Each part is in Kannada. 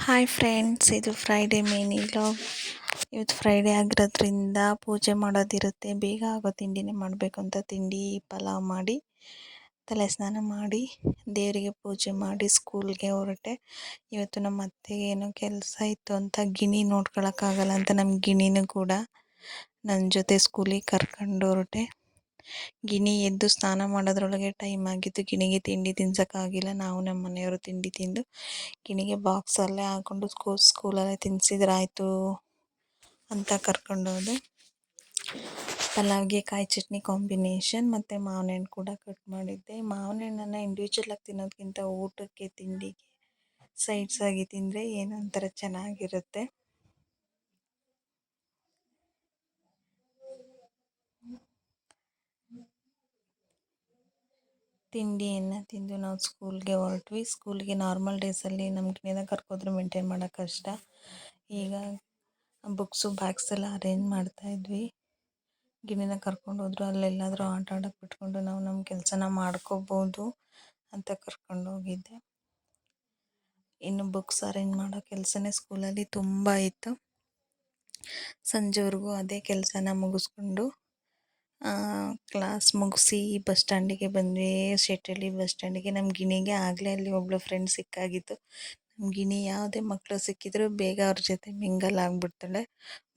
ಹಾಯ್ ಫ್ರೆಂಡ್ಸ್, ಇದು ಫ್ರೈಡೇ ಮಿನಿ ವ್ಲಾಗ್. ಇವತ್ತು ಫ್ರೈಡೇ ಆಗಿರೋದ್ರಿಂದ ಪೂಜೆ ಮಾಡೋದಿರುತ್ತೆ. ಬೇಗ ಆಗೋ ತಿಂಡಿನೇ ಮಾಡಬೇಕು ಅಂತ ತಿಂಡಿ ಪಲಾವ್ ಮಾಡಿ, ತಲೆ ಸ್ನಾನ ಮಾಡಿ, ದೇವರಿಗೆ ಪೂಜೆ ಮಾಡಿ ಸ್ಕೂಲ್ಗೆ ಹೊರಟೆ. ಇವತ್ತು ನಮ್ಮ ಅತ್ತೆಗೆ ಏನೋ ಕೆಲಸ ಇತ್ತು ಅಂತ ಗಿಣಿ ನೋಡ್ಕೊಳಕ್ಕಾಗಲ್ಲ ಅಂತ ನಮ್ಮ ಗಿಣಿನೂ ಕೂಡ ನನ್ನ ಜೊತೆ ಸ್ಕೂಲಿಗೆ ಕರ್ಕೊಂಡು ಹೊರಟೆ. ಗಿಣಿ ಎದ್ದು ಸ್ನಾನ ಮಾಡೋದ್ರೊಳಗೆ ಟೈಮ್ ಆಗಿತ್ತು. ಗಿಣಿಗೆ ತಿಂಡಿ ತಿನ್ಸೋಕ್ಕಾಗಿಲ್ಲ. ನಾವು ನಮ್ಮ ಮನೆಯವರು ತಿಂಡಿ ತಿಂದು ಗಿಣಿಗೆ ಬಾಕ್ಸಲ್ಲೇ ಹಾಕ್ಕೊಂಡು ಸ್ಕೂಲಲ್ಲೇ ತಿನ್ನಿಸಿದ್ರಾಯ್ತು ಅಂತ ಕರ್ಕೊಂಡೋದೆ. ಪಲಾವ್ಗೆ ಕಾಯಿ ಚಟ್ನಿ ಕಾಂಬಿನೇಷನ್ ಮತ್ತು ಮಾವಿನ ಹಣ್ಣು ಕೂಡ ಕಟ್ ಮಾಡಿದ್ದೆ. ಮಾವಿನ ಹಣ್ಣನ್ನು ಇಂಡಿವಿಜುವಲಾಗಿ ತಿನ್ನೋದಕ್ಕಿಂತ ಊಟಕ್ಕೆ ತಿಂಡಿಗೆ ಸೈಡ್ಸ್ ಆಗಿ ತಿಂದರೆ ಏನೊಂಥರ ಚೆನ್ನಾಗಿರುತ್ತೆ. ತಿಂಡಿಯನ್ನು ತಿಂದು ನಾವು ಸ್ಕೂಲ್ಗೆ ಹೊರಟ್ವಿ. ಸ್ಕೂಲ್ಗೆ ನಾರ್ಮಲ್ ಡೇಸಲ್ಲಿ ನಮ್ಮ ಗಿಣಿನ ಕರ್ಕೋದ್ರೆ ಮೇಂಟೈನ್ ಮಾಡೋಕ್ಕೆ ಕಷ್ಟ. ಈಗ ಬುಕ್ಸು ಬ್ಯಾಗ್ಸ್ ಎಲ್ಲ ಅರೇಂಜ್ ಮಾಡ್ತಾಯಿದ್ವಿ. ಗಿಣಿನ ಕರ್ಕೊಂಡು ಹೋದ್ರು ಅಲ್ಲೆಲ್ಲಾದರೂ ಆಟ ಆಡೋಕ್ಕೆ ಬಿಟ್ಕೊಂಡು ನಾವು ನಮ್ಮ ಕೆಲಸನ ಮಾಡ್ಕೋಬೋದು ಅಂತ ಕರ್ಕೊಂಡು ಹೋಗಿದ್ದೆ. ಇನ್ನು ಬುಕ್ಸ್ ಅರೇಂಜ್ ಮಾಡೋ ಕೆಲಸನೇ ಸ್ಕೂಲಲ್ಲಿ ತುಂಬ ಇತ್ತು. ಸಂಜೆವರೆಗೂ ಅದೇ ಕೆಲಸನ ಮುಗಿಸ್ಕೊಂಡು ಕ್ಲಾಸ್ ಮುಗಿಸಿ ಬಸ್ ಸ್ಟ್ಯಾಂಡಿಗೆ ಬಂದ್ವಿ. ಶೆಟ್ಟಳ್ಳಿ ಬಸ್ ಸ್ಟ್ಯಾಂಡಿಗೆ. ನಮ್ಮ ಗಿಣಿಗೆ ಆಗಲೇ ಅಲ್ಲಿ ಒಬ್ಬಳು ಫ್ರೆಂಡ್ ಸಿಕ್ಕಾಗಿತ್ತು. ನಮ್ಮ ಗಿಣಿ ಯಾವುದೇ ಮಕ್ಕಳು ಸಿಕ್ಕಿದ್ರು ಬೇಗ ಅವ್ರ ಜೊತೆ ಮಿಂಗಲ್ ಆಗಿಬಿಡ್ತಾಳೆ.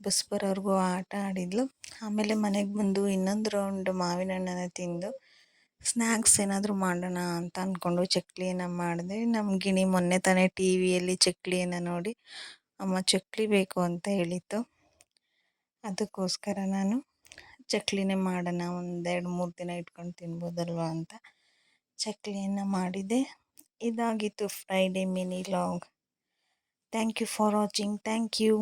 ಬಸ್ ಬರೋವರೆಗೂ ಆಟ ಆಡಿದ್ಲು. ಆಮೇಲೆ ಮನೆಗೆ ಬಂದು ಇನ್ನೊಂದು ರೌಂಡ್ ಮಾವಿನ ಹಣ್ಣನ್ನು ತಿಂದು ಸ್ನ್ಯಾಕ್ಸ್ ಏನಾದರೂ ಮಾಡೋಣ ಅಂತ ಅಂದ್ಕೊಂಡು ಚಕ್ಲಿಯನ್ನು ಮಾಡಿದೆ. ನಮ್ಮ ಗಿಣಿ ಮೊನ್ನೆ ತಾನೇ ಟಿ ವಿಯಲ್ಲಿ ಚಕ್ಲಿಯನ್ನು ನೋಡಿ ಅಮ್ಮ ಚಕ್ಲಿ ಬೇಕು ಅಂತ ಹೇಳಿತ್ತು. ಅದಕ್ಕೋಸ್ಕರ ನಾನು ಚಕ್ಲಿನೇ ಮಾಡೋಣ, 1-2-3 ದಿನ ಇಟ್ಕೊಂಡು ತಿನ್ಬೋದಲ್ವ ಅಂತ ಚಕ್ಲಿಯನ್ನು ಮಾಡಿದೆ. ಇದಾಗಿತ್ತು Friday mini vlog. Thank you for watching. Thank you.